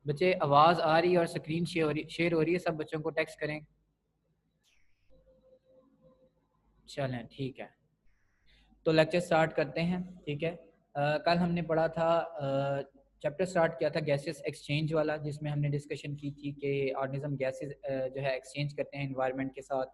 बच्चे आवाज़ आ रही है और स्क्रीन शेयर हो रही है, सब बच्चों को टेक्स्ट करें। चलें ठीक है, तो लेक्चर स्टार्ट करते हैं। ठीक है, कल हमने पढ़ा था, चैप्टर स्टार्ट किया था गैसेस एक्सचेंज वाला, जिसमें हमने डिस्कशन की थी कि ऑर्गेनिज्म गैसेस जो है एक्सचेंज करते हैं इन्वायरमेंट के साथ,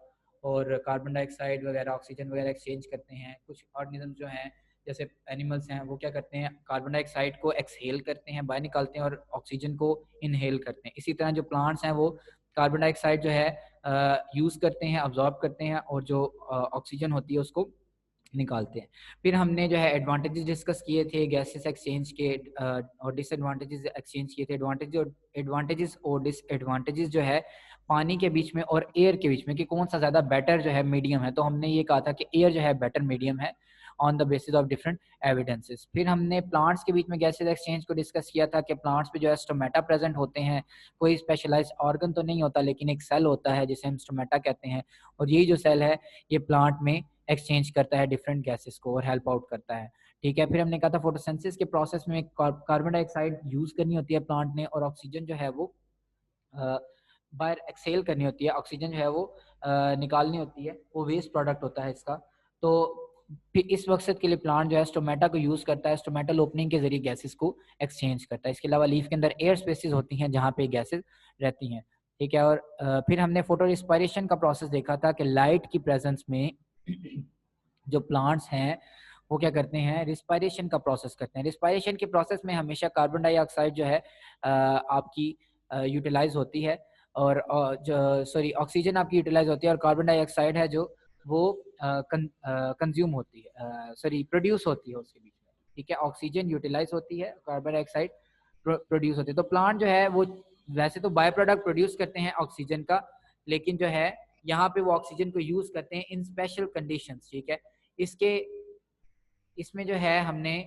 और कार्बन डाइऑक्साइड वगैरह ऑक्सीजन वगैरह एक्सचेंज करते हैं। कुछ ऑर्गेनिज्म जो हैं जैसे एनिमल्स हैं वो क्या करते हैं, कार्बन डाइऑक्साइड को एक्सहेल करते हैं, बाहर निकालते हैं, और ऑक्सीजन को इनहेल करते हैं। इसी तरह जो प्लांट्स हैं वो कार्बन डाइऑक्साइड जो है यूज़ करते हैं, अब्जॉर्ब करते हैं, और जो ऑक्सीजन होती है उसको निकालते हैं। फिर हमने जो है एडवांटेजेस डिस्कस किए थे गैसेस एक्सचेंज के, और डिसएडवांटेजेस एक्सचेंज किए थे। एडवांटेजेस और डिसएडवांटेजेस जो है पानी के बीच में और एयर के बीच में, कि कौन सा ज़्यादा बेटर जो है मीडियम है, तो हमने ये कहा था कि एयर जो है बेटर मीडियम है on the basis of different evidences. फिर हमने प्लांट्स के बीच में गैसेस एक्सचेंज को डिस्कस किया था कि प्लांट्स पे जो है स्टोमेटा प्रेजेंट होते हैं, कोई स्पेशलाइज्ड ऑर्गन तो नहीं होता, लेकिन एक सेल होता है जिसे हम स्टोमेटा कहते हैं, और यही जो सेल है ये प्लांट में एक्सचेंज करता है डिफरेंट गैसेस को और हेल्प आउट करता है। ठीक है, फिर हमने कहा था फोटोसिंथेसिस के प्रोसेस में कार्बन डाइऑक्साइड यूज करनी होती है प्लांट ने, और ऑक्सीजन जो है वो बाहर एक्सेल करनी होती है, ऑक्सीजन जो है वो निकालनी होती है, वो वेस्ट प्रोडक्ट होता है इसका। तो फिर इस मकसद के लिए प्लांट जो है स्टोमेटा को यूज़ करता है, स्टोमेटल ओपनिंग के जरिए गैसेस को एक्सचेंज करता है। इसके अलावा लीफ के अंदर एयर स्पेसिस होती हैं जहाँ पे गैसेस रहती हैं। ठीक है, और फिर हमने फोटो रिस्पायरेशन का प्रोसेस देखा था कि लाइट की प्रेजेंस में जो प्लांट्स हैं वो क्या करते हैं, रिस्पायरेशन का प्रोसेस करते हैं। रिस्पायरेशन के प्रोसेस में हमेशा कार्बन डाइऑक्साइड जो है आपकी यूटिलाइज होती है, और जो सॉरी ऑक्सीजन आपकी यूटिलाइज होती है, और कार्बन डाइऑक्साइड है जो वो कंज्यूम होती है, सॉरी प्रोड्यूस होती है उसके बीच में। ठीक है, ऑक्सीजन यूटिलाइज होती है, कार्बन डाइऑक्साइड प्रोड्यूस होती है। तो प्लांट जो है वो वैसे तो बाय प्रोडक्ट प्रोड्यूस करते हैं ऑक्सीजन का, लेकिन जो है यहाँ पे वो ऑक्सीजन को यूज करते हैं इन स्पेशल कंडीशंस। ठीक है, इसके इसमें जो है हमने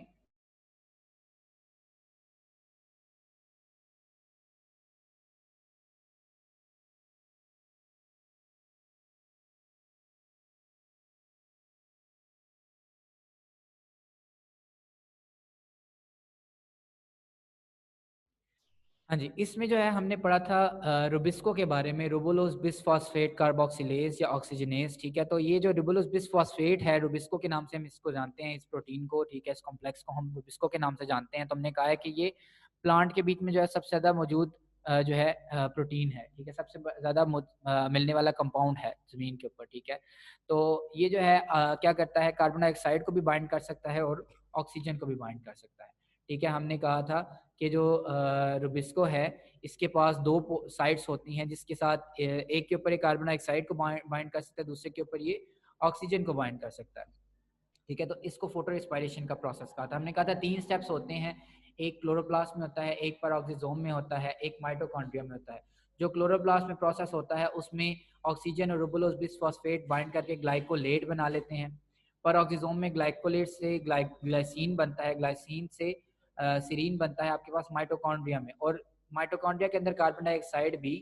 हाँ जी, इसमें जो है हमने पढ़ा था रुबिस्को के बारे में, रुबुलोस बिसफॉस्फेट कार्बोक्सिलेज या ऑक्सीजनेज। ठीक है, तो ये जो रुबुलोस बिसफॉस्फेट है, रुबिस्को के नाम से हम इसको जानते हैं, इस प्रोटीन को। ठीक है, इस कॉम्प्लेक्स को हम रुबिस्को के नाम से जानते हैं। तो हमने कहा है कि ये प्लांट के बीच में जो है सबसे ज़्यादा मौजूद जो है प्रोटीन है। ठीक है, सबसे ज़्यादा मिलने वाला कंपाउंड है ज़मीन के ऊपर। ठीक है, तो ये जो है क्या करता है, कार्बन डाइऑक्साइड को भी बाइंड कर सकता है और ऑक्सीजन को भी बाइंड कर सकता है। ठीक है, हमने कहा था कि जो रुबिस्को है इसके पास दो साइड्स होती हैं, जिसके साथ एक के ऊपर ये कार्बन डाइऑक्साइड को बाइंड कर सकता है, दूसरे के ऊपर ये ऑक्सीजन को बाइंड कर सकता है। ठीक है, तो इसको फोटो रिस्पायरेशन का प्रोसेस कहा था। हमने कहा था 3 स्टेप्स होते हैं, एक क्लोरोप्लास्ट में होता है, एक पेरोक्सिसोम में होता है, एक माइटोकॉन्ड्रिया में होता है। जो क्लोरोप्लास्ट में प्रोसेस होता है उसमें ऑक्सीजन और रुबुलोस बिसफॉस्फेट बाइंड करके ग्लाइकोलेट बना लेते हैं। पेरोक्सिसोम में ग्लाइकोलेट से ग्लाइसिन बनता है, ग्लाइसिन से सीरीन बनता है आपके पास माइटोकॉन्ड्रिया में, और माइटोकॉन्ड्रिया के अंदर कार्बन डाइऑक्साइड भी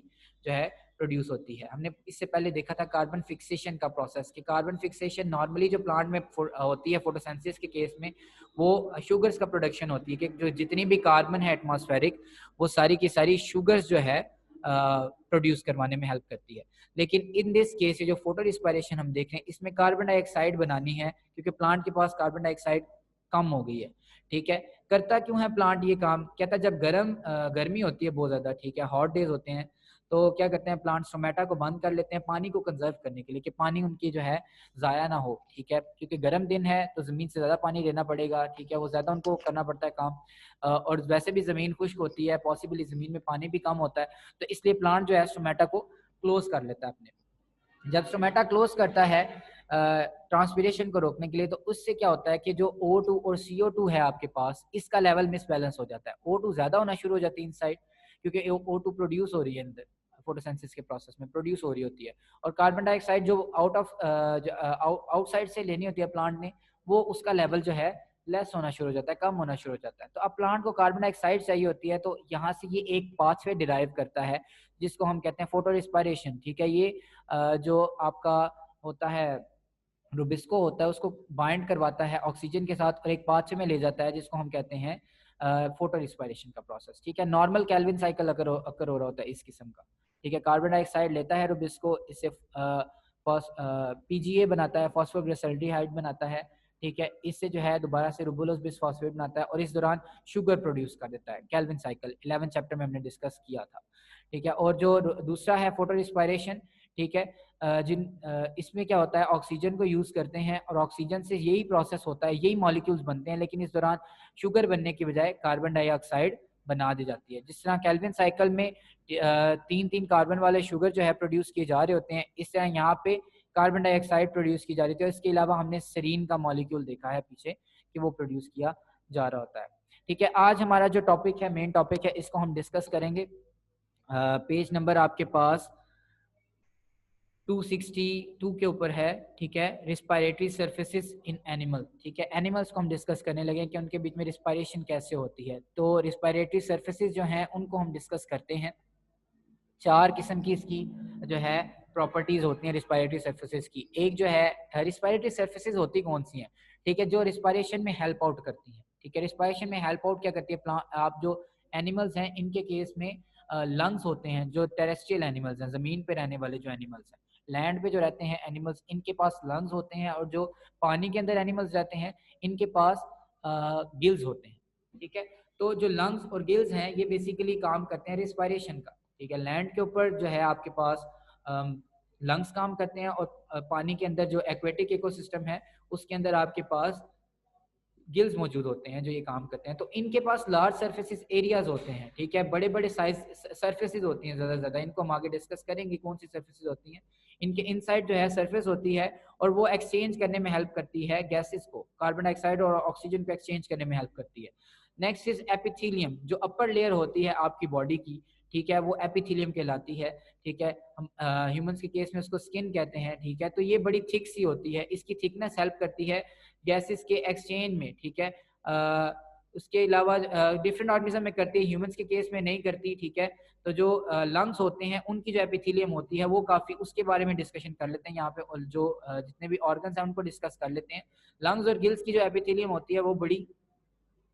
जो है प्रोड्यूस होती है। हमने इससे पहले देखा था कार्बन फिक्सेशन का प्रोसेस, कि कार्बन फिक्सेशन नॉर्मली जो प्लांट में होती है फोटोसिंथेसिस के केस में, वो शुगर्स का प्रोडक्शन होती है, कि जो जितनी भी कार्बन है एटमॉस्फेरिक, वो सारी की सारी शुगर्स जो है प्रोड्यूस करवाने में हेल्प करती है। लेकिन इन दिस केस ये जो फोटो रिस्पायरेशन हम देख रहे हैं, इसमें कार्बन डाइऑक्साइड बनानी है, क्योंकि प्लांट के पास कार्बन डाइऑक्साइड कम हो गई है। ठीक है, करता क्यों है प्लांट ये काम, कहता जब गर्मी होती है बहुत ज़्यादा, ठीक है, हॉट डेज होते हैं, तो क्या करते हैं प्लांट स्टोमेटा को बंद कर लेते हैं पानी को कंजर्व करने के लिए, कि पानी उनकी जो है ज़ाया ना हो। ठीक है, क्योंकि गर्म दिन है तो ज़मीन से ज़्यादा पानी लेना पड़ेगा। ठीक है, वो ज़्यादा उनको करना पड़ता है काम, और वैसे भी ज़मीन खुश्क होती है, पॉसिबली ज़मीन में पानी भी कम होता है, तो इसलिए प्लांट जो है स्टोमेटा को क्लोज कर लेता है अपने। जब स्टोमेटा क्लोज करता है ट्रांसपीरेशन को रोकने के लिए, तो उससे क्या होता है कि जो O2 और CO2 है आपके पास, इसका लेवल मिसबैलेंस हो जाता है। O2 ज्यादा होना शुरू हो जाती है इनसाइड, क्योंकि O2 प्रोड्यूस हो रही है अंदर, फोटोसिंथेसिस के प्रोसेस में प्रोड्यूस हो रही होती है, और कार्बन डाइऑक्साइड जो आउटसाइड से लेनी होती है प्लांट ने, वो उसका लेवल जो है लेस होना शुरू हो जाता है, कम होना शुरू हो जाता है। तो अब प्लांट को कार्बन डाइऑक्साइड चाहिए होती है, तो यहाँ से ये एक पाथवे डिराइव करता है जिसको हम कहते हैं फोटो रिस्पायरेशन। ठीक है, ये जो आपका होता है रुबिस्को होता है, उसको बाइंड करवाता है ऑक्सीजन के साथ और एक पाथवे में ले जाता है, जिसको हम कहते हैं फोटो रिस्पायरेशन का प्रोसेस, ठीक है। नॉर्मल कैल्विन साइकिल अकर हो रहा होता है इस किस्म का, ठीक है। कार्बन डाइऑक्साइड लेता है रुबिस्को, इससे पीजीए बनाता है, फॉस्फोग्लिसराल्डिहाइड बनाता है, ठीक है। इससे जो है दोबारा से रुबुलोज बिसफॉस्फेट बनाता है और इस दौरान शुगर प्रोड्यूस कर देता है। कैल्विन साइकिल 11 चैप्टर में हमने डिस्कस किया था, ठीक है। और जो दूसरा है फोटो रिस्पायरेशन, ठीक है, इसमें क्या होता है, ऑक्सीजन को यूज़ करते हैं और ऑक्सीजन से यही प्रोसेस होता है, यही मॉलिक्यूल्स बनते हैं, लेकिन इस दौरान शुगर बनने की बजाय कार्बन डाइऑक्साइड बना दी जाती है। जिस तरह कैल्विन साइकिल में 3 कार्बन वाले शुगर जो है प्रोड्यूस किए जा रहे होते हैं, इस तरह यहाँ पे कार्बन डाइऑक्साइड प्रोड्यूस की जा रही थी। और इसके अलावा हमने सेरीन का मॉलिक्यूल देखा है पीछे कि वो प्रोड्यूस किया जा रहा होता है, ठीक है। आज हमारा जो टॉपिक है, मेन टॉपिक है, इसको हम डिस्कस करेंगे। पेज नंबर आपके पास 262 के ऊपर है, ठीक है। रिस्पायरेटरी सर्फेसिस इन एनिमल, ठीक है। एनिमल्स को हम डिस्कस करने लगे कि उनके बीच में रिस्पायरेशन कैसे होती है। तो रिस्पायरेटरी सर्फेसिस जो हैं उनको हम डिस्कस करते हैं। 4 किस्म की इसकी जो है प्रॉपर्टीज होती हैं रिस्पायरेटरी सर्फेसिस की। एक जो है रिस्पायरेटरी सर्फेसिस होती कौन सी हैं, ठीक है, जो रिस्पायरेशन में हेल्प आउट करती हैं, ठीक है। रिस्पायरेशन में हेल्प आउट क्या करती है, आप जो एनिमल्स हैं इनके केस में लंग्स होते हैं, जो टेरेस्ट्रियल एनिमल्स हैं, ज़मीन पे रहने वाले जो एनिमल्स हैं। लैंड पे जो रहते हैं एनिमल्स, इनके पास लंग्स होते हैं, और जो पानी के अंदर एनिमल्स रहते हैं इनके पास गिल्स होते हैं, ठीक है। तो जो लंग्स और गिल्स हैं ये बेसिकली काम करते हैं रिस्पायरेशन का, ठीक है। लैंड के ऊपर जो है आपके पास लंग्स काम करते हैं, और पानी के अंदर जो एक्वेटिक इकोसिस्टम है उसके अंदर आपके पास गिल्स मौजूद होते हैं जो ये काम करते हैं। तो इनके पास लार्ज सर्फेसिस एरियाज होते हैं, ठीक है, बड़े बड़े साइज सर्फेसिस होती हैं ज़्यादा से ज़्यादा। इनको हम आगे डिस्कस करेंगे कौन सी सर्फेसिस होती हैं। इनके इनसाइड जो है सरफेस होती है और वो एक्सचेंज करने में हेल्प करती है गैसेस को, कार्बन डाइऑक्साइड और ऑक्सीजन को एक्सचेंज करने में हेल्प करती है। नेक्स्ट इज एपिथीलियम, जो अपर लेयर होती है आपकी बॉडी की, ठीक है, वो एपिथीलियम कहलाती है, ठीक है। हम ह्यूमंस के केस में उसको स्किन कहते हैं, ठीक है। तो ये बड़ी थिक सी होती है, इसकी थिकनेस हेल्प करती है गैसेस के एक्सचेंज में, ठीक है। उसके अलावा डिफरेंट ऑर्गेनिज्म में करती है, ह्यूमंस के केस में नहीं करती, ठीक है। तो जो लंग्स होते हैं उनकी जो एपिथेलियम होती है वो काफ़ी, उसके बारे में डिस्कशन कर लेते हैं यहाँ पे, और जो जितने भी ऑर्गन्स हैं उनको डिस्कस कर लेते हैं। लंग्स और गिल्स की जो एपिथेलियम होती है वो बड़ी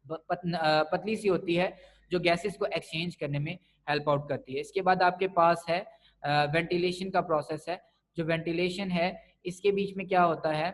पतली सी होती है, जो गैसेस को एक्सचेंज करने में हेल्प आउट करती है। इसके बाद आपके पास है वेंटिलेशन का प्रोसेस है। जो वेंटिलेशन है इसके बीच में क्या होता है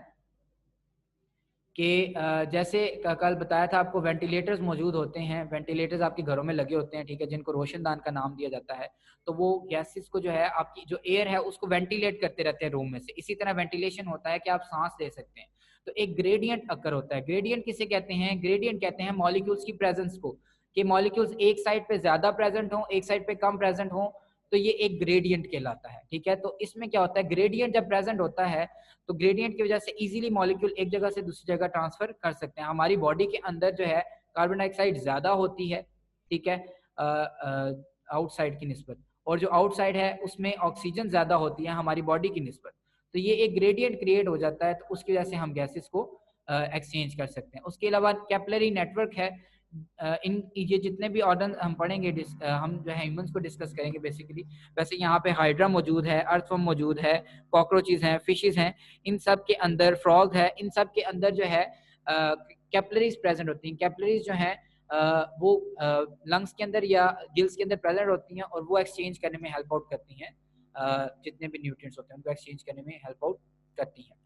कि जैसे कल बताया था आपको, वेंटिलेटर्स मौजूद होते हैं। वेंटिलेटर्स आपके घरों में लगे होते हैं, ठीक है, जिनको रोशनदान का नाम दिया जाता है। तो वो गैसेस को जो है आपकी जो एयर है उसको वेंटिलेट करते रहते हैं रूम में से। इसी तरह वेंटिलेशन होता है कि आप सांस ले सकते हैं। तो एक ग्रेडियंट अकर होता है। ग्रेडियंट किसे कहते हैं, ग्रेडियंट कहते हैं मॉलिक्यूल्स की प्रेजेंस को, कि मॉलिक्यूल्स एक साइड पे ज्यादा प्रेजेंट हो, एक साइड पे कम प्रेजेंट हो, तो ये एक ग्रेडियंट कहलाता है, ठीक है। तो इसमें क्या होता है, ग्रेडियंट जब प्रेजेंट होता है तो ग्रेडियंट की वजह से इजीली मॉलिक्यूल एक जगह से दूसरी जगह ट्रांसफर कर सकते हैं। हमारी बॉडी के अंदर जो है कार्बन डाइऑक्साइड ज्यादा होती है, ठीक है, आउटसाइड की निस्बत, और जो आउटसाइड है उसमें ऑक्सीजन ज्यादा होती है हमारी बॉडी की निस्बत। तो ये एक ग्रेडियंट क्रिएट हो जाता है, तो उसकी वजह से हम गैसेस को एक्सचेंज कर सकते हैं। उसके अलावा कैपिलरी नेटवर्क है। इन ये जितने भी ऑर्गन हम पढ़ेंगे, हम जो है ह्यूमंस को डिस्कस करेंगे बेसिकली। वैसे यहाँ पे हाइड्रा मौजूद है, अर्थवर्म मौजूद है, कॉकरोचेस हैं, फिशेस हैं, इन सब के अंदर फ्रॉग है, इन सब के अंदर जो है कैपिलरीज प्रेजेंट होती हैं। कैपिलरीज जो हैं वो लंग्स के अंदर या गिल्स के अंदर प्रेजेंट होती हैं, और वो एक्सचेंज करने में हेल्प आउट करती हैं। जितने भी न्यूट्रिएंट्स होते हैं उनको एक्सचेंज करने में हेल्प आउट करती हैं,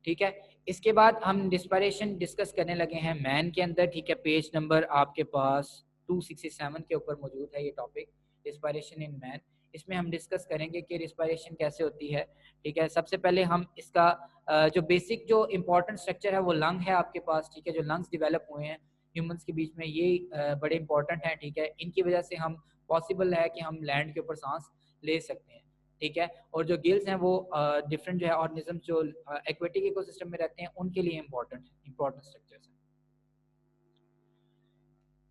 ठीक है। इसके बाद हम रिस्पायरेशन डिस्कस करने लगे हैं मैन के अंदर, ठीक है। पेज नंबर आपके पास 267 के ऊपर मौजूद है ये टॉपिक, रिस्पायरेशन इन मैन। इसमें हम डिस्कस करेंगे कि रिस्पायरेशन कैसे होती है, ठीक है। सबसे पहले हम इसका जो बेसिक जो इंपॉर्टेंट स्ट्रक्चर है वो लंग है आपके पास, ठीक है। जो लंग्स डेवलप हुए हैं ह्यूमंस के बीच में ये बड़े इंपॉर्टेंट हैं, ठीक है। इनकी वजह से हम पॉसिबल है कि हम लैंड के ऊपर सांस ले सकते हैं, ठीक है। और जो गिल्स हैं वो डिफरेंट जो है ऑर्गेनिज्म जो एक्वेटिक इकोसिस्टम में रहते हैं उनके लिए इंपॉर्टेंट स्ट्रक्चर्स हैं,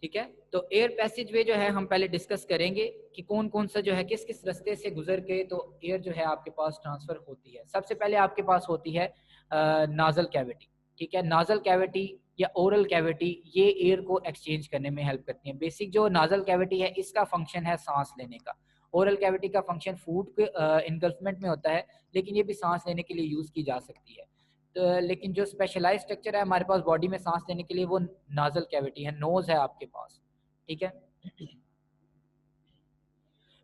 ठीक है। तो एयर पैसेज वे जो है हम पहले डिस्कस करेंगे कि कौन कौन सा जो है किस किस रास्ते से गुजर के तो एयर जो है आपके पास ट्रांसफर होती है। सबसे पहले आपके पास होती है नाजल कैविटी, ठीक है। नाजल कैविटी या ओरल कैविटी ये एयर को एक्सचेंज करने में हेल्प करती है। बेसिक जो नाजल कैविटी है इसका फंक्शन है सांस लेने का। ओरल कैविटी का फंक्शन फूड के इनगल्फमेंट में होता है, लेकिन ये भी सांस लेने के लिए यूज की जा सकती है। तो लेकिन जो स्पेशलाइज स्ट्रक्चर है हमारे पास बॉडी में सांस लेने के लिए वो नाजल कैविटी है, नोज है आपके पास, ठीक है।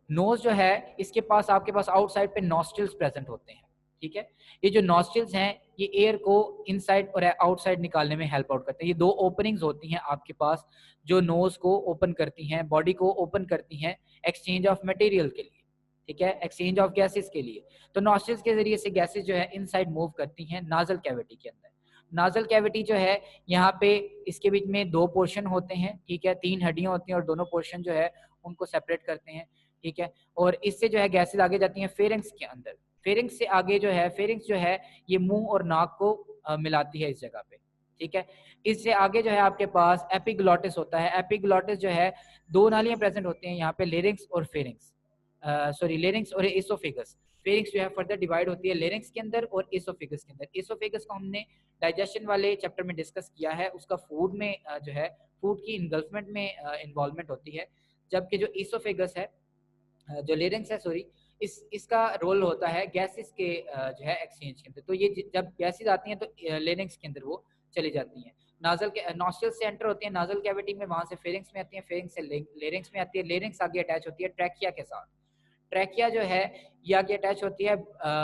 नोज जो है इसके पास आपके पास आउटसाइड पे नॉस्ट्रिल्स प्रेजेंट होते हैं, ठीक है। ये जो नॉस्ट्रिल्स हैं ये एयर को इनसाइड और आउटसाइड निकालने में हेल्प आउट करते हैं। ये दो ओपनिंग्स होती हैं आपके पास जो नोज को ओपन करती हैं, बॉडी को ओपन करती हैं एक्सचेंज ऑफ मटेरियल के लिए, ठीक है, एक्सचेंज ऑफ गैसेस के लिए। तो नॉस्ट्रिल्स के जरिए से गैसेस जो है इनसाइड मूव करती हैं नाजल कैविटी के अंदर। नाजल कैविटी जो है यहाँ पे इसके बीच में दो पोर्शन होते हैं, ठीक है, तीन हड्डियां होती हैं और दोनों पोर्शन जो है उनको सेपरेट करते हैं, ठीक है। और इससे जो है गैसेस आगे जाती हैं फेरिंग्स के अंदर। फेरिंग्स से आगे जो है, फेरिंग्स जो है ये मुंह और नाक को मिलाती है इस जगह पे, ठीक है। इससे आगे जो है आपके पास एपिग्लॉटिस होता है। एपिग्लॉटिस जो है दो नालियां प्रेजेंट होती हैं यहाँ पे, लेरिंग्स और फेरिंग्स, सॉरी लेरिंग्स और एसोफेगस। फेरिंग्स जो है फर्दर डिवाइड होती है लेरिंग्स के अंदर और एसोफेगस के अंदर। एसोफेगस को हमने डाइजेशन वाले चैप्टर में डिस्कस किया है, उसका फूड में जो है फूड की इनगल्फमेंट में इन्वॉल्वमेंट होती है। जबकि जो एसोफेगस है, जो लेरिंग्स है सॉरी, इसका रोल होता है गैसेस के जो है एक्सचेंज के अंदर। तो ये जब गैसेस आती हैं तो लेरिंग्स के अंदर वो चली जाती हैं। नाजल के नॉस्ट्रल से एंटर होती है नाजल कैविटी में, वहां से फेरिंग्स में आती है, फेरिंग्स से लेरिंग्स में आती है, लेरिंग्स आगे अटैच होती है ट्रैकिया के साथ। ट्रैकिया जो है ये आगे अटैच होती है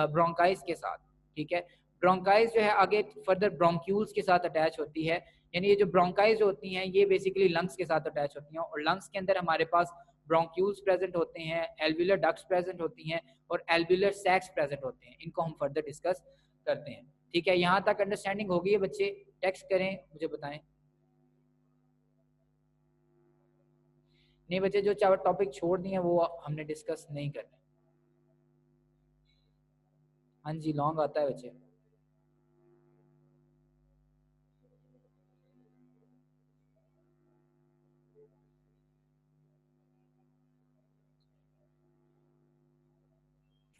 ब्रोंकाइज के साथ, ठीक है। ब्रोंकाइज जो है आगे फर्दर ब्रोंक्यूल्स के साथ अटैच होती है। यानी ये जो ब्रोंकाइज होती हैं ये बेसिकली लंग्स के साथ अटैच होती हैं और लंग्स के अंदर हमारे पास ब्रोंक्यूल्स प्रेजेंट होते हैं, एल्वियुलर डक्ट्स प्रेजेंट होती हैं और एल्वियुलर सैक्स प्रेजेंट होते हैं। इनको हम फर्दर डिस्कस करते हैं, ठीक है। यहाँ तक अंडरस्टैंडिंग होगी है बच्चे? टेक्स्ट करें, मुझे बताएं। नहीं बच्चे, जो टॉपिक छोड़ दिए वो हमने डिस्कस नहीं करना। हाँ जी, लॉन्ग आता है बच्चे।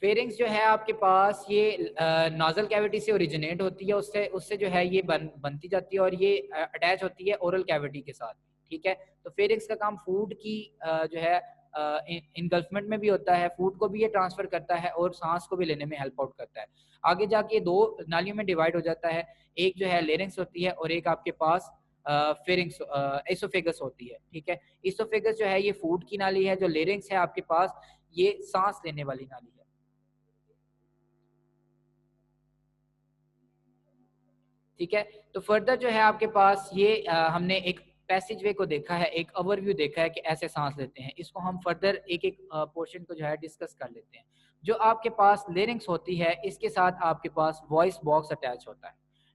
फेरिंग्स जो है आपके पास ये नाजल कैविटी से ओरिजिनेट होती है, उससे उससे जो है ये बनती जाती है और ये अटैच होती है ओरल कैविटी के साथ, ठीक है। तो फेरिंग्स का काम फूड की जो है इनगल्फमेंट में भी होता है, फूड को भी ये ट्रांसफर करता है और सांस को भी लेने में हेल्प आउट करता है। आगे जाके दो नालियों में डिवाइड हो जाता है, एक जो है लेरिंग्स होती है और एक आपके पास फेरिंग्स एसोफेगस होती है, ठीक है। एसोफेगस जो है ये फूड की नाली है, जो लेरिंग्स है आपके पास ये सांस लेने वाली नाली है, ठीक है। तो फर्दर जो है आपके पास ये हमने एक पैसेज वे को देखा है, एक ओवरव्यू देखा है कि ऐसे सांस लेते हैं। इसको हम फर्दर एक एक पोर्शन को जो है डिस्कस कर लेते हैं। जो आपके पास लेरिंग्स होती है इसके साथ आपके पास वॉइस बॉक्स अटैच होता है,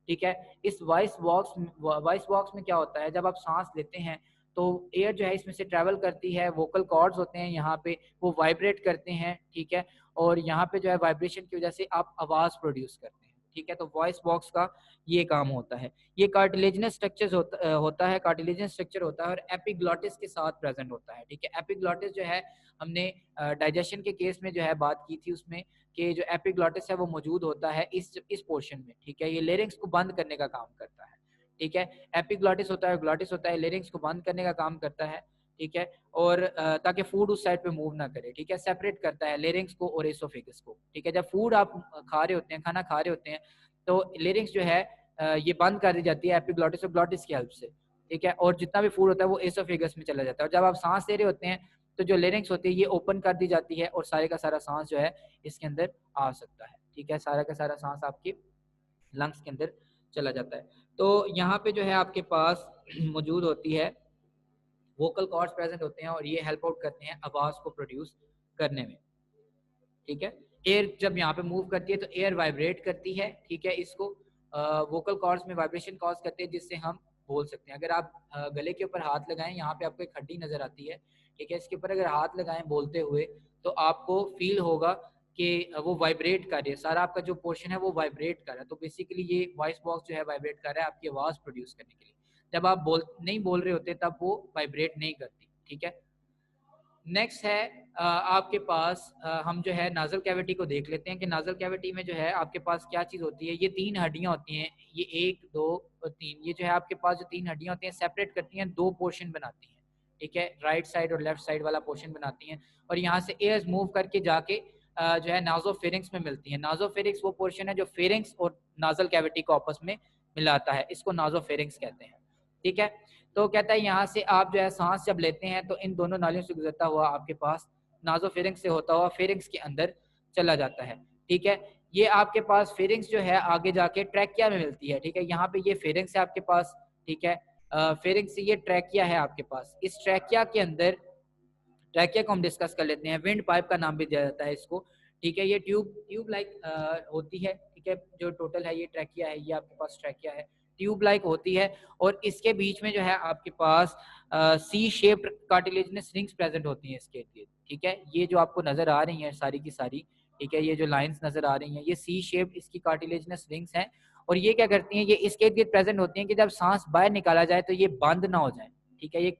ठीक है। इस वॉइस बॉक्स में क्या होता है, जब आप सांस लेते हैं तो एयर जो है इसमें से ट्रेवल करती है, वोकल कॉर्ड्स होते हैं यहाँ पे, वो वाइब्रेट करते हैं, ठीक है। और यहाँ पे जो है वाइब्रेशन की वजह से आप आवाज प्रोड्यूस करते हैं, ठीक है। तो वॉइस बॉक्स का ये काम होता है। ये कार्टिलेजिनस स्ट्रक्चर होता है, कार्टिलेजिनस स्ट्रक्चर होता है और एपिग्लॉटिस के साथ प्रेजेंट होता है, ठीक है। एपिग्लॉटिस जो है हमने डाइजेशन के केस में जो है बात की थी उसमें कि जो एपिग्लॉटिस है वो मौजूद होता है इस पोर्शन में, ठीक है। ये लेरिंग्स को बंद करने का काम करता है, ठीक है। एपिग्लॉटिस होता है, ग्लॉटिस होता है, लेरिंग्स को बंद करने का काम करता है, ठीक है। और ताकि फूड उस साइड पे मूव ना करे, ठीक है, सेपरेट करता है लेरिंग्स को और एसोफेगस को, ठीक है। जब फूड आप खा रहे होते हैं, खाना खा रहे होते हैं, तो लेरिंग्स जो है ये बंद कर दी जाती है एपिग्लॉटिस और ग्लॉटिस की हेल्प से, ठीक है। और जितना भी फूड होता है वो एसोफेगस में चला जाता है और जब आप सांस ले रहे होते हैं तो जो लेरिंग्स होती है ये ओपन कर दी जाती है और सारे का सारा सांस जो है इसके अंदर आ सकता है, ठीक है। सारा का सारा सांस आपके लंग्स के अंदर चला जाता है। तो यहाँ पे जो है आपके पास मौजूद होती है वोकल कॉर्ड्स प्रेजेंट होते हैं और ये हेल्प आउट करते हैं आवाज को प्रोड्यूस करने में, ठीक है। एयर जब यहाँ पे मूव करती है तो एयर वाइब्रेट करती है, ठीक है। इसको वोकल कॉर्ड्स में वाइब्रेशन कॉज करते हैं जिससे हम बोल सकते हैं। अगर आप गले के ऊपर हाथ लगाएं, यहाँ पे आपको एक हड्डी नजर आती है, ठीक है। इसके ऊपर अगर हाथ लगाएं बोलते हुए तो आपको फील होगा कि वो वाइब्रेट कर रही है, सारा आपका जो पोर्शन है वो वाइब्रेट कर रहा है। तो बेसिकली ये वॉइस बॉक्स जो है वाइब्रेट कर रहा है आपकी आवाज प्रोड्यूस करने के लिए। जब आप नहीं बोल रहे होते तब वो वाइब्रेट नहीं करती, ठीक है। नेक्स्ट है आपके पास हम जो है नाजल कैविटी को देख लेते हैं कि नाजल कैविटी में जो है आपके पास क्या चीज़ होती है। ये तीन हड्डियां होती हैं, ये एक दो और तीन, ये जो है आपके पास जो तीन हड्डियां होती हैं सेपरेट करती हैं, दो पोर्शन बनाती हैं, ठीक है। राइट साइड और लेफ्ट साइड वाला पोर्शन बनाती हैं और यहाँ से एयर्स मूव करके जाके जो है नाजोफेरिंक्स में मिलती हैं। नाजोफेरिंक्स वो पोर्शन है जो फेरिंक्स और नाजल कैविटी को आपस में मिलाता है, इसको नाजोफेरिंक्स कहते हैं। ठीक है, तो कहता है यहाँ से आप जो है सांस जब लेते हैं तो इन दोनों नालियों से गुजरता हुआ आपके पास नाजोफेरिंक्स से होता हुआ फेरिंक्स के अंदर चला जाता है। ठीक है, ये आपके पास फेरिंक्स जो है आगे जाके ट्रैकिया में मिलती है। ठीक है, यहाँ पे ये फेरिंक्स है आपके पास। ठीक है, फेरिंक्स से ये ट्रैकिया है आपके पास। इस ट्रैकिया के अंदर, ट्रैकिया को हम डिस्कस कर लेते हैं, विंड पाइप का नाम भी दिया जाता है इसको। ठीक है, ये ट्यूब लाइक होती है। ठीक है, जो टोटल है ये ट्रैकिया है, ये आपके पास ट्रैकिया है, ट्यूब लाइक होती है और इसके बीच में जो है आपके पास C shaped cartilaginous rings present होती हैं इसके इर्द। ठीक है, ये जो आपको नजर आ रही हैं सारी की सारी, ठीक है, ये जो लाइंस नजर आ रही हैं ये सी शेप्ड इसकी कार्टिलेजिनस रिंग्स हैं और ये क्या करती हैं, ये इसके इर्द गिर्द प्रेजेंट होती हैं कि जब सांस बाहर निकाला जाए तो ये बंद ना हो जाए। ठीक है, ये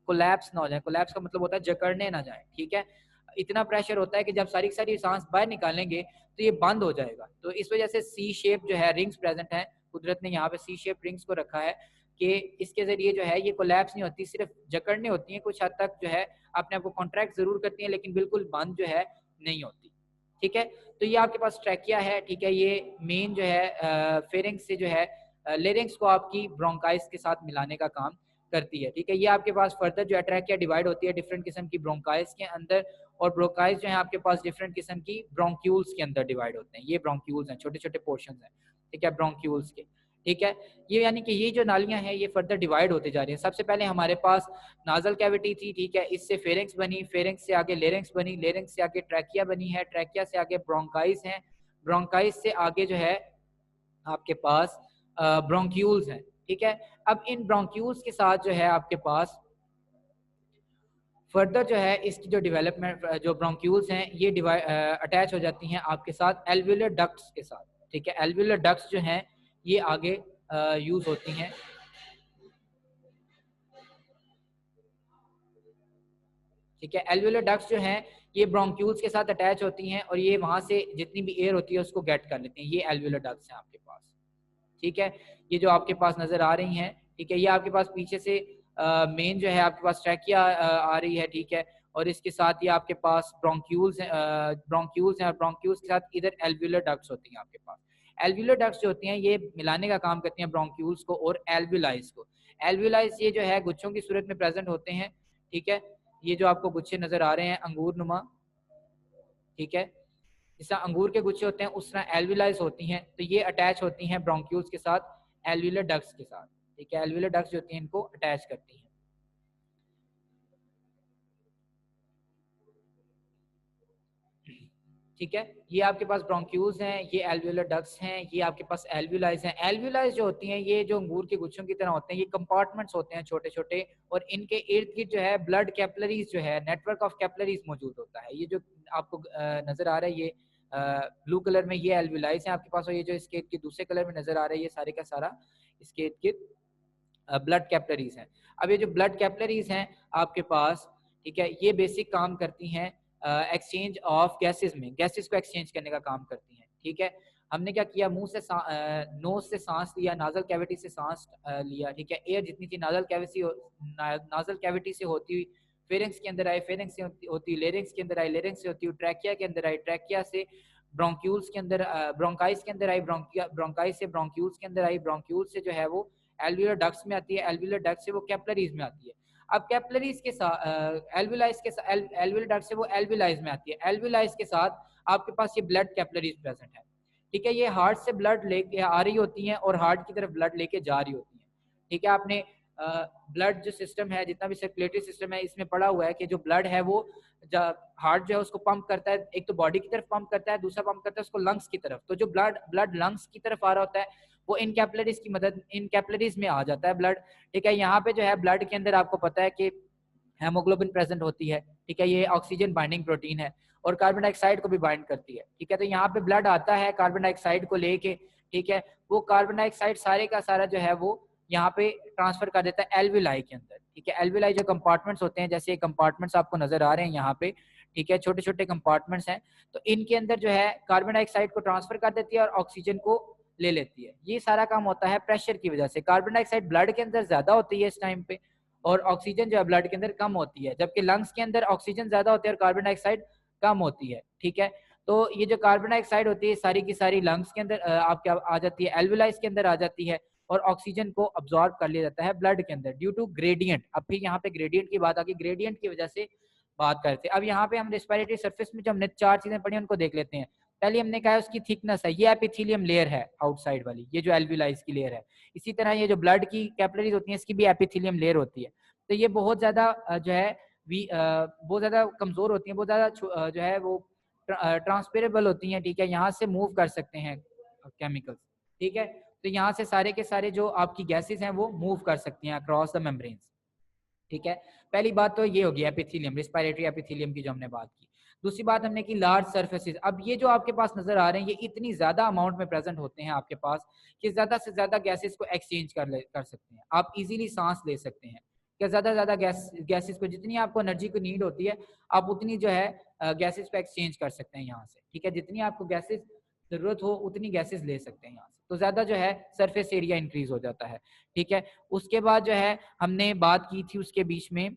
कोलैप्स ना हो जाए। कोलैप्स का मतलब होता है जकड़ने ना जाए। ठीक है, इतना प्रेशर होता है कि जब सारी की सारी सांस बाहर निकालेंगे तो ये बंद हो जाएगा। तो इस वजह से सी शेप जो है रिंग्स प्रेजेंट है, कुदरत ने यहाँ पे सी शेप रिंग्स को रखा है कि इसके जरिए जो है ये कोलैप्स नहीं होती, सिर्फ जकड़ने होती हैं, कुछ हद तक जो है अपने आप को कॉन्ट्रैक्ट जरूर करती हैं लेकिन बिल्कुल बंद जो है नहीं होती। ठीक है, तो ये आपके पास ट्रैकिया है। ठीक है, ये मेन जो है फेरिंग्स से जो है लेरिंग्स को आपकी ब्रोंकाइस के साथ मिलाने का काम करती है। ठीक है, ये आपके पास फर्दर जो है ट्रैकिया डिवाइड होती है डिफरेंट किस्म की ब्रोंकाइस के अंदर और ब्रोंकाइस जो है आपके पास डिफरेंट किस्म की ब्रोंक्यूल्स के अंदर डिवाइड होते हैं। ये ब्रोंक्यूल्स हैं, छोटे छोटे पोर्शंस हैं। ठीक है, ब्रोंक्यूल्स के। ठीक है, ये यानी कि ये जो नालियां हैं ये फर्दर डिवाइड होती जा रही हैं। सबसे पहले हमारे पास नाजल कैविटी थी। ठीक है, इससे फेरिंक्स बनी, फेरिंक्स से आगे लेरिंक्स बनी, लेरिंक्स से आगे ट्रैकिया बनी है, ट्रैकिया से आगे ब्रोंकाइस हैं, ब्रोंकाइस से आगे जो है आपके पास ब्रोंक्यूल्स हैं। ठीक है, अब इन ब्रोंक्यूल्स के साथ जो है आपके पास फर्दर जो है इसकी जो डेवलपमेंट, जो ब्रोंक्यूल्स हैं ये अटैच हो जाती हैं आपके साथ एल्वियोलर डक्ट्स के साथ। ठीक है, एल्वियोलर डक्ट्स जो हैं ये आगे यूज होती हैं। ठीक है, एल्वियोलर डक्ट्स जो हैं ये ब्रोंक्यूल्स के साथ अटैच होती हैं और ये वहां से जितनी भी एयर होती है उसको गेट कर लेती हैं। ये एल्वियोलर डक्ट्स हैं आपके पास। ठीक है, ये जो आपके पास नजर आ रही हैं, ठीक है, ये आपके पास पीछे से मेन जो है आपके पास ट्रैकिया आ रही है। ठीक है, और इसके साथ ही आपके पास ब्रोंक्यूल्स हैं, ब्रोंक्यूल्स हैं और ब्रोंक्यूल्स के साथ इधर एल्वियोलर डक्ट्स होती हैं आपके पास। एल्वियोलर डक्ट्स जो होती हैं ये मिलाने का काम करती हैं ब्रोंक्यूल्स को और एल्वियोलाइज को। एल्वियोलाइज ये जो है गुच्छों की सूरत में प्रेजेंट होते हैं। ठीक है, ये जो आपको गुच्छे नजर आ रहे हैं अंगूर नुमा, ठीक है, जिस तरह अंगूर के गुच्छे होते हैं उस तरह एल्वियोलाइज होती हैं, तो ये अटैच होती हैं ब्रोंक्यूल्स के साथ एल्वियोलर डक्ट्स के साथ। ठीक है, एल्वियोलर डक्ट्स जो होती हैं इनको अटैच करती हैं। ठीक है, ये आपके पास ब्रोंक्यूल्स हैं, ये एल्वियोलर डक्ट्स हैं, ये आपके पास एल्वियोलाइज हैं। एल्वियोलाइज जो होती हैं ये जो अंगूर के गुच्छों की तरह होते हैं, ये कंपार्टमेंट्स होते हैं छोटे छोटे और इनके इर्द गिर्द जो है ब्लड कैपिलरीज जो है, नेटवर्क ऑफ कैपिलरीज मौजूद होता है। ये जो आपको नजर आ रहा है ये ब्लू कलर में, ये एल्वियोलाइज हैं आपके पास और ये जो इसके इर्द गिर्द दूसरे कलर में नजर आ रहा है ये सारे का सारा इसके इर्द गिर्द ब्लड कैपिलरीज हैं। अब ये जो ब्लड कैपिलरीज हैं आपके पास, ठीक है, ये बेसिक काम करती हैं एक्सचेंज ऑफ गैसेस में, गैसेस को एक्सचेंज करने का काम करती हैं। ठीक है, हमने क्या किया, मुंह से नोज से सांस लिया, नाजल कैविटी से सांस लिया। ठीक है, एयर जितनी थी नाजल कैविटी से होती हुई फेरिंक्स के अंदर आई, फेरिंक्स से होती हुई लेरिंक्स के अंदर आई, लेरिंक्स से होती हुई ट्रैकिया के अंदर आई, ट्रैकिया से ब्रोंक्यूल्स के अंदर, ब्रोंकाइस के अंदर आई, ब्रोंकाइस से ब्रोंक्यूल्स के अंदर आई, ब्रोंक्यूल्स से जो है वो एल्वियोलर डक्ट्स में आती है, एल्वियोलर डक्ट से वो कैपिलरीज में आती है। अब कैपिलरीज के साथ एल्वियोलाइज के साथ, एल्वियोलर डक्ट से वो एल्वियोलाइज में आती है, एल्वियोलाइज के साथ आपके पास ये ब्लड कैपिलरीज प्रेजेंट है। ठीक है, ये हार्ट से ब्लड लेके आ रही होती हैं और हार्ट की तरफ ब्लड लेके जा रही होती हैं। ठीक है, आपने ब्लड जो सिस्टम है, जितना भी सर्कुलेटरी सिस्टम है, इसमें पढ़ा हुआ है कि जो ब्लड है वो हार्ट जो है उसको पंप करता है, एक तो बॉडी की तरफ पंप करता है, दूसरा पंप करता है उसको लंग्स की तरफ। तो जो ब्लड लंग्स की तरफ आ रहा होता है वो इन कैपिलरीज की मदद, इन कैपिलरीज में आ जाता है ब्लड। ठीक है, यहाँ पे जो है ब्लड के अंदर आपको पता है कि हेमोग्लोबिन प्रेजेंट होती है। ठीक है, ये ऑक्सीजन बाइंडिंग प्रोटीन है और कार्बन डाइऑक्साइड को भी बाइंड करती है। ठीक है, तो यहाँ पे ब्लड आता है कार्बन डाइऑक्साइड को लेके। ठीक है, वो कार्बन डाइऑक्साइड सारे का सारा जो है वो यहाँ पे ट्रांसफर कर देता है एल्वियोलाई के अंदर। ठीक है, एल्वियोलाई जो कंपार्टमेंट्स होते हैं, जैसे कंपार्टमेंट्स आपको नजर आ रहे हैं यहाँ पे, ठीक है, छोटे छोटे कंपार्टमेंट्स हैं, तो इनके अंदर जो है कार्बन डाइऑक्साइड को ट्रांसफर कर देती है और ऑक्सीजन को ले लेती है। ये सारा काम होता है प्रेशर की वजह से। कार्बन डाइऑक्साइड ब्लड के अंदर ज्यादा होती है इस टाइम पे और ऑक्सीजन जो है ब्लड के अंदर कम होती है, जबकि लंग्स के अंदर ऑक्सीजन ज्यादा होती है और कार्बन डाइऑक्साइड कम होती है। ठीक है, तो ये जो कार्बन डाइऑक्साइड होती है सारी की सारी लंग्स के अंदर आपके आ जाती है, एल्विलाइज के अंदर आ जाती है और ऑक्सीजन को अब्जॉर्ब कर लिया जाता है ब्लड के अंदर ड्यू टू ग्रेडियंट। अब फिर यहाँ पे ग्रेडियंट की बात आ गई, ग्रेडियंट की वजह से बात करते हैं। अब यहाँ पे हम रेस्पिरेटरी सरफेस में जो हमने 4 चीजें पढ़ी उनको देख लेते हैं। पहले हमने कहा उसकी थिकनेस है, ये एपिथेलियम लेयर है आउटसाइड वाली, ये जो एल्विलाइज की लेयर है। इसी तरह ये जो ब्लड की कैपिलरीज होती हैं इसकी भी एपिथेलियम लेयर होती है। तो ये बहुत ज्यादा जो है बहुत ज्यादा कमजोर होती है, बहुत ज्यादा जो है वो ट्रांसपेरेबल होती हैं, ठीक है, यहाँ से मूव कर सकते हैं केमिकल्स, ठीक है। तो यहाँ से सारे के सारे जो आपकी गैसेस हैं वो मूव कर सकती हैं अक्रॉस द मेम्ब्रेन्स, ठीक है। पहली बात तो ये होगी एपिथेलियम, रेस्पिरेटरी एपिथेलियम की जो हमने बात की। दूसरी बात हमने की लार्ज सर्फेसिस। अब ये जो आपके पास नजर आ रहे हैं ये इतनी ज्यादा अमाउंट में प्रेजेंट होते हैं आपके पास कि ज्यादा से ज्यादा गैसेस को एक्सचेंज कर सकते हैं, आप इजीली सांस ले सकते हैं। क्या ज्यादा से ज्यादा गैसेस को, जितनी आपको एनर्जी की नीड होती है आप उतनी जो है गैसेस को एक्सचेंज कर सकते हैं यहाँ से, ठीक है। जितनी आपको गैसेस जरूरत हो उतनी गैसेस ले सकते हैं यहाँ से, तो ज्यादा जो है सरफेस एरिया इंक्रीज हो जाता है, ठीक है। उसके बाद जो है हमने बात की थी उसके बीच में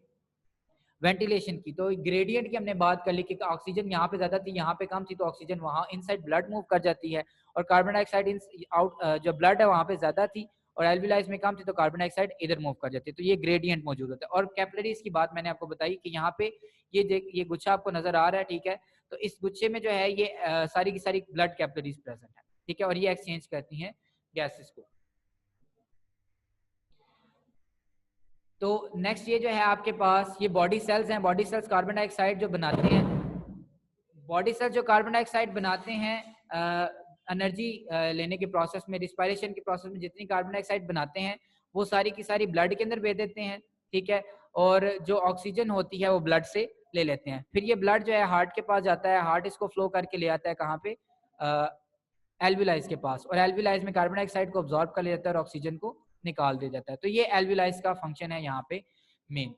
वेंटिलेशन की, तो ग्रेडियंट की हमने बात कर ली कि ऑक्सीजन यहाँ पे ज्यादा थी यहाँ पे कम थी, तो ऑक्सीजन वहाँ इनसाइड ब्लड मूव कर जाती है और कार्बन डाइऑक्साइड इन आउट जो ब्लड है वहाँ पे ज्यादा थी और एल्विलाइज में कम थी, तो कार्बन डाइऑक्साइड इधर मूव कर जाती है, तो ये ग्रेडियंट मौजूद होता है। और कैपिलरीज की बात मैंने आपको बताई कि यहाँ पे ये गुच्छा आपको नजर आ रहा है, ठीक है। तो इस गुच्छे में जो है ये सारी की सारी ब्लड कैपिलरीज प्रेजेंट है, ठीक है, और ये एक्सचेंज करती हैं गैसेस को। तो नेक्स्ट ये जो है आपके पास ये बॉडी सेल्स हैं, बॉडी सेल्स कार्बन डाइऑक्साइड जो बनाते हैं, बॉडी सेल्स जो कार्बन डाइऑक्साइड बनाते हैं एनर्जी लेने के प्रोसेस में, रिस्पायरेशन के प्रोसेस में जितनी कार्बन डाइऑक्साइड बनाते हैं वो सारी की सारी ब्लड के अंदर भेज देते हैं, ठीक है। और जो ऑक्सीजन होती है वो ब्लड से ले लेते हैं, फिर ये ब्लड जो है हार्ट के पास जाता है, हार्ट इसको फ्लो करके ले आता है कहाँ पे, एल्विलाइज के पास, और एल्विलाइज में कार्बन डाइऑक्साइड को अब्जॉर्ब कर ले जाता है और ऑक्सीजन को निकाल दे जाता है। तो ये एल्विलाइज का फंक्शन है यहाँ पे मेन,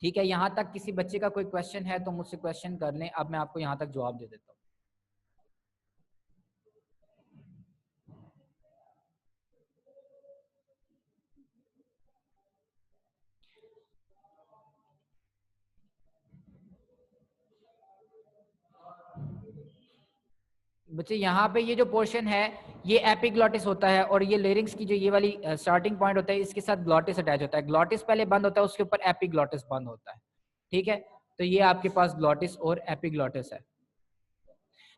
ठीक है। यहाँ तक किसी बच्चे का कोई क्वेश्चन है तो मुझसे क्वेश्चन कर लें, अब मैं आपको यहाँ तक जवाब दे देता हूँ। बच्चे यहाँ पे ये जो पोर्शन है ये एपिग्लॉटिस होता है और ये लेरिंग्स की जो ये वाली स्टार्टिंग पॉइंट होता है इसके साथ ग्लॉटिस अटैच होता है, ग्लॉटिस पहले बंद होता है उसके ऊपर एपिग्लॉटिस बंद होता है, ठीक है। तो ये आपके पास ग्लॉटिस और एपिग्लॉटिस है।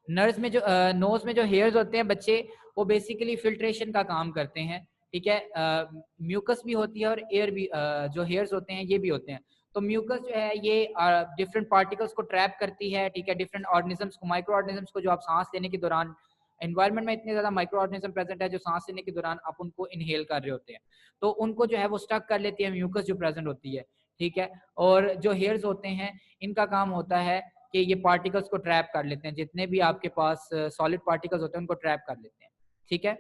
नर्स में जो नोज में जो हेयर्स होते हैं बच्चे वो बेसिकली फिल्ट्रेशन का काम करते हैं, ठीक है। म्यूकस भी होती है और एयर भी जो हेयर्स होते हैं ये भी होते हैं। तो म्यूकस जो है ये डिफरेंट पार्टिकल्स को ट्रैप करती है, ठीक है, डिफरेंट ऑर्गेनिजम्स को, माइक्रो ऑर्गेनिजम्स को, जो आप सांस लेने के दौरान एनवायरनमेंट में इतने ज्यादा माइक्रो ऑर्गेनिज्म प्रेजेंट है जो सांस लेने के दौरान आप उनको इनहेल कर रहे होते हैं, तो उनको जो है वो स्टक कर लेती है म्यूकस जो प्रेजेंट होती है, ठीक है। और जो हेयर्स होते हैं इनका काम होता है कि ये पार्टिकल्स को ट्रैप कर लेते हैं, जितने भी आपके पास सॉलिड पार्टिकल्स होते हैं उनको ट्रैप कर लेते हैं, ठीक है।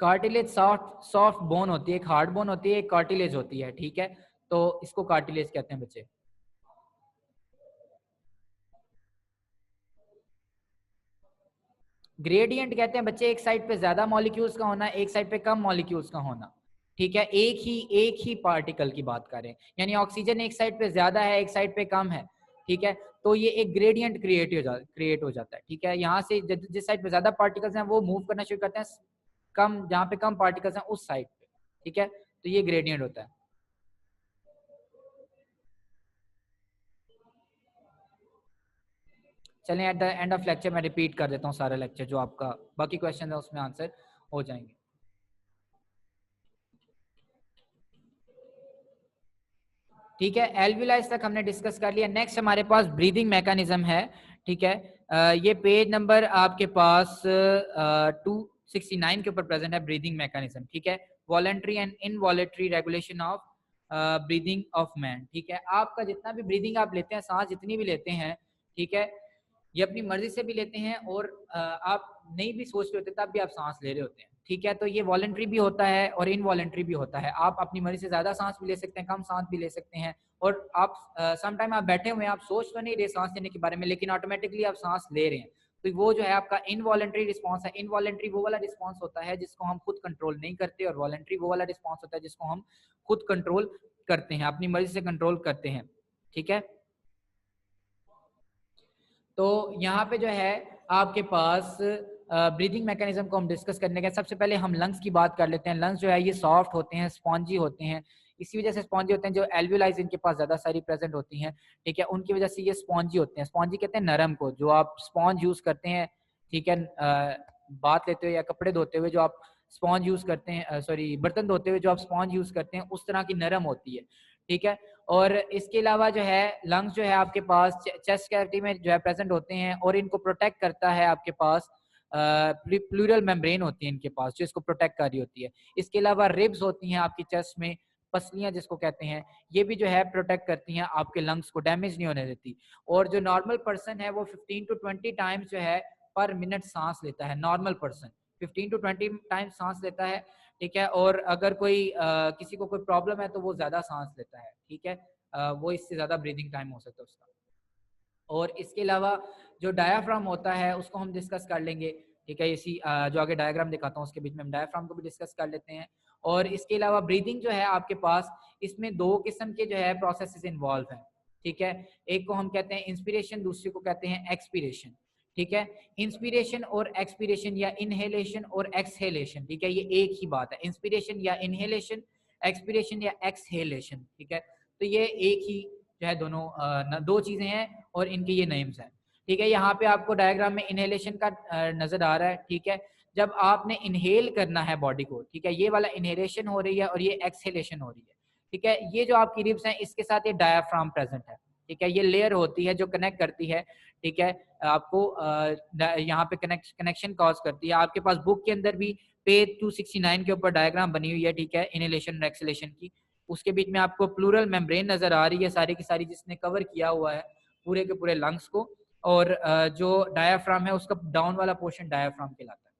कार्टिलेज सॉफ्ट सॉफ्ट बोन होती है, एक हार्ड बोन होती है, एक कार्टिलेज होती है, ठीक है। तो इसको कार्टिलेज कहते हैं बच्चे। ग्रेडियंट कहते हैं बच्चे एक साइड पे ज्यादा मॉलिक्यूल्स का होना, एक साइड पे कम मॉलिक्यूल्स का होना, ठीक है। एक ही पार्टिकल की बात करें, यानी ऑक्सीजन एक साइड पे ज्यादा है एक साइड पे कम है, ठीक है। तो ये एक ग्रेडियंट क्रिएट हो जाता है, ठीक है। यहाँ से जिस साइड पे ज्यादा पार्टिकल्स हैं वो मूव करना शुरू करते हैं कम, जहाँ पे कम पार्टिकल्स हैं उस साइड पे, ठीक है। तो ये ग्रेडियंट होता है। चलें at the end of lecture मैं रिपीट कर देता हूँ सारा लेक्चर, जो आपका बाकी क्वेश्चन है उसमें आंसर हो जाएंगे। ठीक है, एल्विलाइज तक हमने डिस्कस कर लिया। नेक्स्ट हमारे पास ब्रीदिंग मैकेनिज्म है, ठीक है। ये पेज नंबर आपके पास 269 के ऊपर प्रेजेंट है, ब्रीदिंग मैकेनिज्म, ठीक है। Voluntary and involuntary regulation of breathing of man, ठीक है। आपका जितना भी ब्रीदिंग आप लेते हैं, सांस जितनी भी लेते हैं, ठीक है, ये अपनी मर्जी से भी लेते हैं और आप नहीं भी सोच रहे होते तब भी आप सांस ले रहे होते हैं, ठीक है। तो ये वॉलेंट्री भी होता है और इनवॉलेंट्री भी होता है, आप अपनी मर्जी से ज्यादा सांस भी ले सकते हैं, कम सांस भी ले सकते हैं। और आप सम टाइम आप बैठे हुए हैं, आप सोच तो नहीं रहे सांस लेने के बारे में, लेकिन ऑटोमेटिकली आप सांस ले रहे हैं, तो वो जो है आपका इनवॉलेंट्री रिस्पॉन्स है। इनवॉलेंट्री वो वाला रिस्पॉन्स होता है जिसको हम खुद कंट्रोल नहीं करते, और वॉलेंट्री वो वाला रिस्पॉन्स होता है जिसको हम खुद कंट्रोल करते हैं, अपनी मर्जी से कंट्रोल करते हैं, ठीक है। तो यहाँ पे जो है आपके पास ब्रीदिंग मैकेनिज्म को हम डिस्कस करने के सबसे पहले हम लंग्स की बात कर लेते हैं। लंग्स जो है ये सॉफ्ट होते हैं, स्पॉन्जी होते हैं, इसी वजह से स्पॉन्जी होते हैं, जो एल्वियोलाइज इनके पास ज़्यादा सारी प्रेजेंट होती हैं, ठीक है, उनकी वजह से ये स्पॉन्जी होते हैं। स्पॉन्जी कहते हैं नरम को, जो आप स्पॉन्ज यूज़ करते हैं, ठीक है, बात लेते हुए या कपड़े धोते हुए जो आप स्पॉन्ज यूज़ करते हैं, सॉरी बर्तन धोते हुए जो आप स्पॉन्ज यूज़ करते हैं, उस तरह की नरम होती है, ठीक है। और इसके अलावा जो है लंग्स जो है आपके पास चेस्ट कैविटी में जो है प्रेजेंट होते हैं, और इनको प्रोटेक्ट करता है आपके पास प्लूरल मेम्ब्रेन होती है इनके पास, जो इसको प्रोटेक्ट कर रही होती है। इसके अलावा रिब्स होती हैं आपकी चेस्ट में, पसलियां जिसको कहते हैं, ये भी जो है प्रोटेक्ट करती हैं आपके लंग्स को, डैमेज नहीं होने देती। और जो नॉर्मल पर्सन है वो 15 to 20 टाइम्स जो है पर मिनट सांस लेता है। नॉर्मल पर्सन 15 to 20 टाइम्स सांस लेता है, ठीक है। और अगर कोई किसी को कोई प्रॉब्लम है तो वो ज्यादा सांस लेता है, ठीक है, वो इससे ज्यादा ब्रीदिंग टाइम हो सकता है उसका। और इसके अलावा जो डायाफ्राम होता है उसको हम डिस्कस कर लेंगे, ठीक है। इसी जो आगे डायग्राम दिखाता हूँ उसके बीच में हम डायाफ्राम को भी डिस्कस कर लेते हैं। और इसके अलावा ब्रीदिंग जो है आपके पास, इसमें दो किस्म के जो है प्रोसेसेस इन्वॉल्व हैं, ठीक है। एक को हम कहते हैं इंस्पिरेशन, दूसरे को कहते हैं एक्सपीरेशन, ठीक है। इंस्पिरेशन और एक्सपीरेशन या इनहेलेशन और एक्सहेलेशन, ठीक है, ये एक ही बात है। इंस्पिरेशन या इनहेलेशन, एक्सपीरेशन या एक्सहेलेशन, ठीक है। तो ये एक ही जो है दोनों दो चीजें हैं और इनके ये नेम्स हैं, ठीक है। यहाँ पे आपको डायग्राम में इनहेलेशन का नजर आ रहा है, ठीक है। जब आपने इनहेल करना है बॉडी को, ठीक है, ये वाला इनहेलेशन हो रही है और ये एक्सहेलेशन हो रही है, ठीक है। ये जो आपकी रिब्स हैं इसके साथ ये डायाफ्राम प्रेजेंट है, ठीक है। ये लेयर होती है जो कनेक्ट करती है, ठीक है, आपको यहाँ पे कनेक्शन कॉज करती है। आपके पास बुक के अंदर भी पेज 269 के ऊपर डायग्राम बनी हुई है, ठीक है, इनहेलेशन और एक्सहेलेशन की। उसके बीच में आपको प्लूरल मेम्ब्रेन नजर आ रही है सारी की सारी, जिसने कवर किया हुआ है पूरे के पूरे लंग्स को। और जो डायाफ्राम है उसका डाउन वाला पोर्शन डायाफ्राम कहलाता है,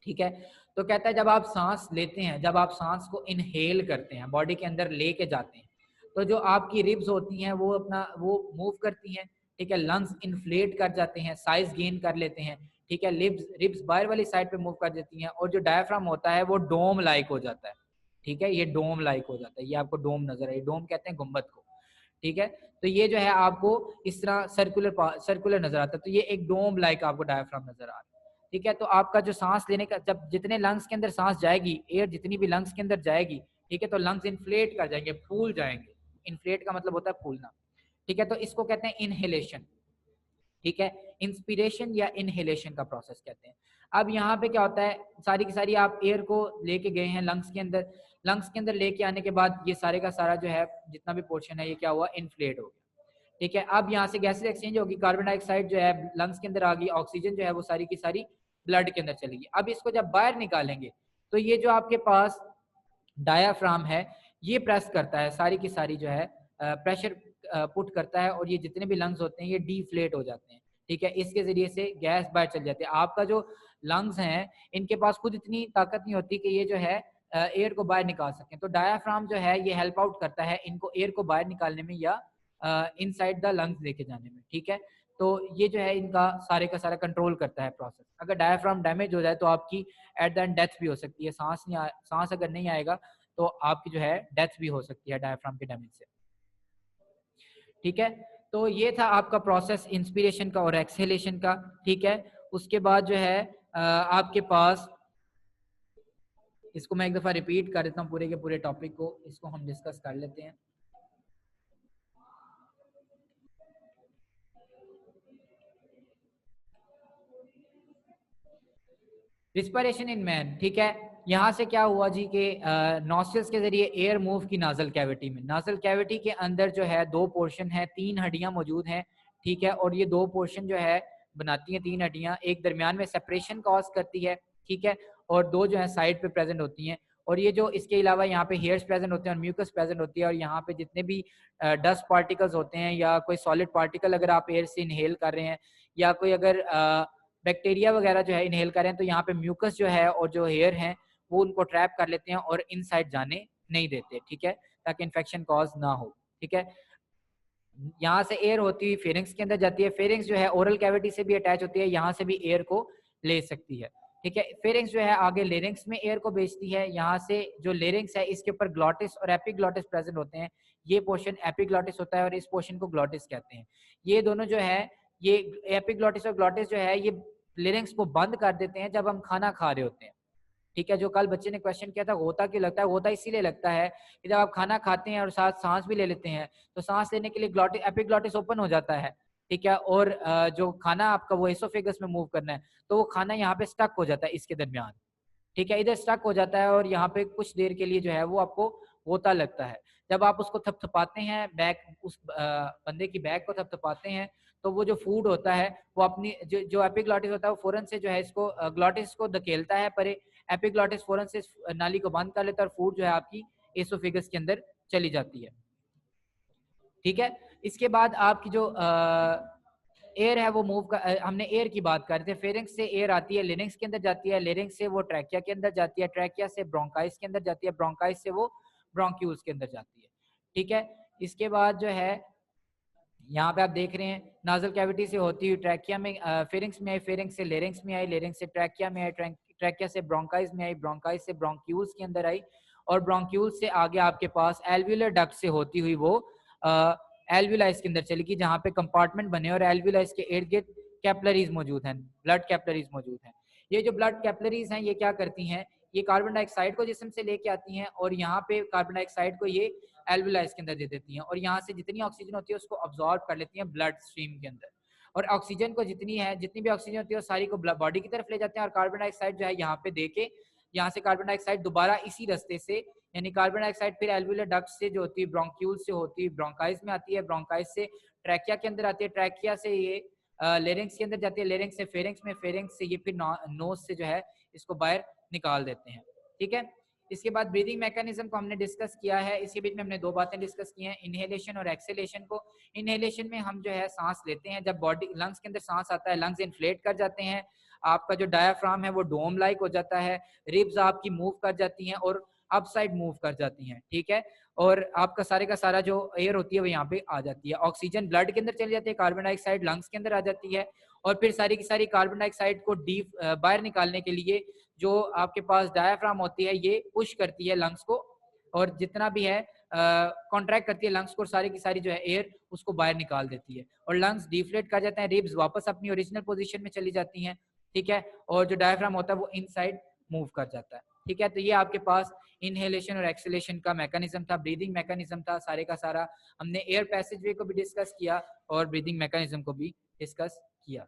ठीक है। तो कहता है जब आप सांस लेते हैं, जब आप सांस को इनहेल करते हैं, बॉडी के अंदर लेके जाते हैं, तो जो आपकी रिब्स होती हैं वो अपना वो मूव करती हैं, ठीक है। लंग्स इन्फ्लेट कर जाते हैं, साइज गेन कर लेते हैं, ठीक है। रिब्स रिब्स बाहर वाली साइड पे मूव कर देती हैं, और जो डायफ्राम होता है वो डोम लाइक हो जाता है, ठीक है। ये डोम लाइक हो जाता है, ये आपको डोम नजर है, डोम कहते हैं गुम्बद को, ठीक है। तो ये जो है आपको इस तरह सर्कुलर नजर आता है, तो ये एक डोम लाइक आपको डायफ्राम नजर आ रहा है, ठीक है। तो आपका जो सांस लेने का, जब जितने लंग्स के अंदर सांस जाएगी, एयर जितनी भी लंग्स के अंदर जाएगी, ठीक है, तो लंग्स इन्फ्लेट कर जाएंगे, फूल जाएंगे। इन्फ्लेट का मतलब होता है फूलना, ठीक है। तो इसको कहते हैं इनहेलेशन, ठीक है। इंस्पिरेशन या इनहेलेशन का प्रोसेस कहते हैं। अब यहाँ पे क्या होता है, सारी की सारी आप एयर को लेके गए हैं लंग्स के अंदर, लंग्स के अंदर लेके आने के बाद ये सारे का सारा जो है जितना भी पोर्शन है ये क्या हुआ, इन्फ्लेट हो गया, ठीक है। अब यहाँ से गैसेस एक्सचेंज होगी, कार्बन डाइऑक्साइड जो है लंग्स के अंदर आ गई, ऑक्सीजन जो है वो सारी की सारी ब्लड के अंदर चलेगी। अब इसको जब बाहर निकालेंगे तो ये जो आपके पास डायाफ्राम है ये प्रेस करता है, सारी की सारी जो है प्रेशर पुट करता है, और ये जितने भी लंग्स होते हैं ये डीफ्लेट हो जाते हैं, ठीक है। इसके जरिए से गैस बाहर चल जाती है। आपका जो लंग्स हैं इनके पास खुद इतनी ताकत नहीं होती कि ये जो है एयर को बाहर निकाल सकें, तो डायाफ्राम जो है ये हेल्प आउट करता है इनको एयर को बाहर निकालने में या इनसाइड द लंग्स लेके जाने में, ठीक है। तो ये जो है इनका सारे का सारा कंट्रोल करता है प्रोसेस। अगर डायाफ्राम डैमेज हो जाए तो आपकी एट द एंड डेथ भी हो सकती है, सांस अगर नहीं आएगा तो आपकी जो है डेथ भी हो सकती है डायफ्राम के डैमेज से, ठीक है। तो ये था आपका प्रोसेस इंस्पिरेशन का और एक्सहेलेशन का, ठीक है। उसके बाद जो है आपके पास, इसको मैं एक दफा रिपीट कर देता हूँ पूरे के पूरे टॉपिक को, इसको हम डिस्कस कर लेते हैं। रिस्पिरेशन इन मैन, ठीक है। यहाँ से क्या हुआ जी के नॉस्ट्रल्स के जरिए एयर मूव की नाजल कैविटी में। नाजल कैविटी के अंदर जो है दो पोर्शन है, तीन हड्डियां मौजूद हैं, ठीक है। और ये दो पोर्शन जो है बनाती हैं तीन हड्डियां, एक दरमियान में सेपरेशन कॉज करती है, ठीक है, और दो जो है साइड पे प्रेजेंट होती हैं। और ये जो इसके अलावा यहाँ पे हेयर्स प्रेजेंट होते हैं और म्यूकस प्रेजेंट होती है, और यहाँ पे जितने भी डस्ट पार्टिकल्स होते हैं या कोई सॉलिड पार्टिकल अगर आप एयर से इनहेल कर रहे हैं, या कोई अगर बैक्टीरिया वगैरह जो है इनहेल करें, तो यहाँ पे म्यूकस जो है और जो हेयर हैं वो उनको ट्रैप कर लेते हैं और इनसाइड जाने नहीं देते, ठीक है, ताकि इन्फेक्शन कॉज ना हो, ठीक है। यहाँ से एयर होती है फेरिंग्स के अंदर जाती है, फेरिंग्स जो है ओरल कैविटी से भी अटैच होती है, यहाँ से भी एयर को ले सकती है, ठीक है। फेरिंग्स जो है आगे लेरिंग्स में एयर को भेजती है, यहाँ से जो लेरिंग्स है इसके ऊपर ग्लॉटिस और एपिग्लॉटिस प्रेजेंट होते हैं, ये पोर्शन एपिग्लॉटिस होता है और इस पोर्शन को ग्लॉटिस कहते हैं। ये दोनों जो है, ये एपिग्लॉटिस और ग्लॉटिस जो है ये लेरिंग्स को बंद कर देते हैं जब हम खाना खा रहे होते हैं। ठीक है, जो कल बच्चे ने क्वेश्चन किया था गोता क्यों लगता है, गोता इसीलिए लगता है कि जब आप खाना खाते हैं और साथ सांस भी ले लेते हैं तो सांस लेने के लिए ग्लॉटिस एपिग्लॉटिस ओपन हो जाता है। ठीक है, और जो खाना आपका वो एसोफेगस में मूव करना है तो वो खाना यहाँ पे स्टक हो जाता है इसके दरमियान। ठीक है, इधर स्टक हो जाता है और यहाँ पे कुछ देर के लिए जो है वो आपको गोता लगता है। जब आप उसको थपथपाते हैं बैक, उस बंदे की बैक को थपथपाते हैं तो वो जो फूड होता है वो अपनी जो एपिग्लॉटिस होता है वो फौरन से जो है इसको ग्लॉटिस को धकेलता है, पर एपिग्लॉटिस फौरन से नाली को बंद कर लेता है और फूड जो है आपकी एसोफेगस के अंदर चली जाती है। ठीक है, इसके बाद आपकी जो एयर है वो मूव कर, हमने एयर की बात कर रहे थे। फेरिंग्स से एयर आती है, लेरिंग्स के अंदर जाती है, लेरिंग्स से वो ट्रैकिया के अंदर जाती है, ट्रैकिया से ब्रोंकाइस के अंदर जाती है, ब्रोंकाइस से वो ब्रोंक्यूल्स के अंदर जाती है। ठीक है, इसके बाद जो है यहाँ पे आप देख रहे हैं नाजल कैविटी से होती हुई ट्रैकिया में, फेरिंग्स में आई, फेरिंग्स से लेरिंग्स में आई, लेरिंग्स से ट्रैकिया में आई, ट्रैकिया से ब्रोंकाइस में आई, ब्रोंकाइस से ब्रोंक्यूल्स के अंदर आई, और ब्रोंक्यूल्स से आगे आपके पास एल्व्यूलर डक्ट से होती हुई वो एल्व्यूलाइज के अंदर चली गई, जहाँ पे कंपार्टमेंट बने और एल्व्यूलाइज के इर्द गिर्द कैपलरीज मौजूद हैं, ब्लड कैपलरीज मौजूद हैं। ये जो ब्लड कैपलरीज हैं ये क्या करती हैं, ये कार्बन डाइऑक्साइड को जिस्म से लेके आती हैं और यहाँ पे कार्बन डाइऑक्साइड को ये एल्वुलाइज के अंदर दे देती हैं और यहाँ से जितनी ऑक्सीजन होती है उसको अब्जॉर्ब कर लेती हैं ब्लड स्ट्रीम के अंदर, और ऑक्सीजन को जितनी भी ऑक्सीजन होती है वो सारी को बॉडी की तरफ ले जाते हैं और कार्बन डाइऑक्साइड जो है यहाँ पे दे के, यहाँ से कार्बन डाइऑक्साइड दोबारा इसी रास्ते से, यानी कार्बन डाइऑक्साइड फिर एल्वुलर डक्ट से जो होती है ब्रोंक्यूल से होती है ब्रोंकाइज में आती है, ब्रोंकाइज से ट्रैकिया के अंदर आती है, ट्रैकिया से ये लेरिंग्स के अंदर जाती है, लेरिंग्स से फेरिंग्स में, फेरिंग्स से ये फिर नोज से जो है इसको बाहर निकाल देते हैं। ठीक है, इसके बाद ब्रीदिंग मैकेनिज्म को हमने डिस्कस किया है। इसके बीच में हमने दो बातें डिस्कस की हैं, इनहेलेशन और एक्सेलेशन को। इनहेलेशन में हम जो है सांस लेते हैं, जब बॉडी लंग्स के अंदर सांस आता है लंग्स इन्फ्लेट कर जाते हैं, आपका जो डायाफ्राम है वो डोम लाइक हो जाता है, रिब्स आपकी मूव कर जाती हैं और अपसाइड मूव कर जाती हैं। ठीक है, और आपका सारे का सारा जो एयर होती है वो यहाँ पे आ जाती है, ऑक्सीजन ब्लड के अंदर चली जाती है, कार्बन डाइऑक्साइड लंग्स के अंदर आ जाती है, और फिर सारी की सारी कार्बन डाइऑक्साइड को बाहर निकालने के लिए जो आपके पास डायाफ्राम होती है ये पुश करती है लंग्स को, और जितना भी है कॉन्ट्रैक्ट करती है लंग्स को, सारी की सारी जो है एयर उसको बाहर निकाल देती है और लंग्स डिफ्लेट कर जाते हैं, रिब्स वापस अपनी ओरिजिनल पोजीशन में चली जाती हैं। ठीक है, और जो डायाफ्राम होता है वो इनसाइड मूव कर जाता है। ठीक है, तो ये आपके पास इनहेलेशन और एक्सेलेशन का मैकेनिज्म था, ब्रीदिंग मैकेनिज्म था सारे का सारा। हमने एयर पैसेजवे को भी डिस्कस किया और ब्रीदिंग मैकेनिज्म को भी डिस्कस किया।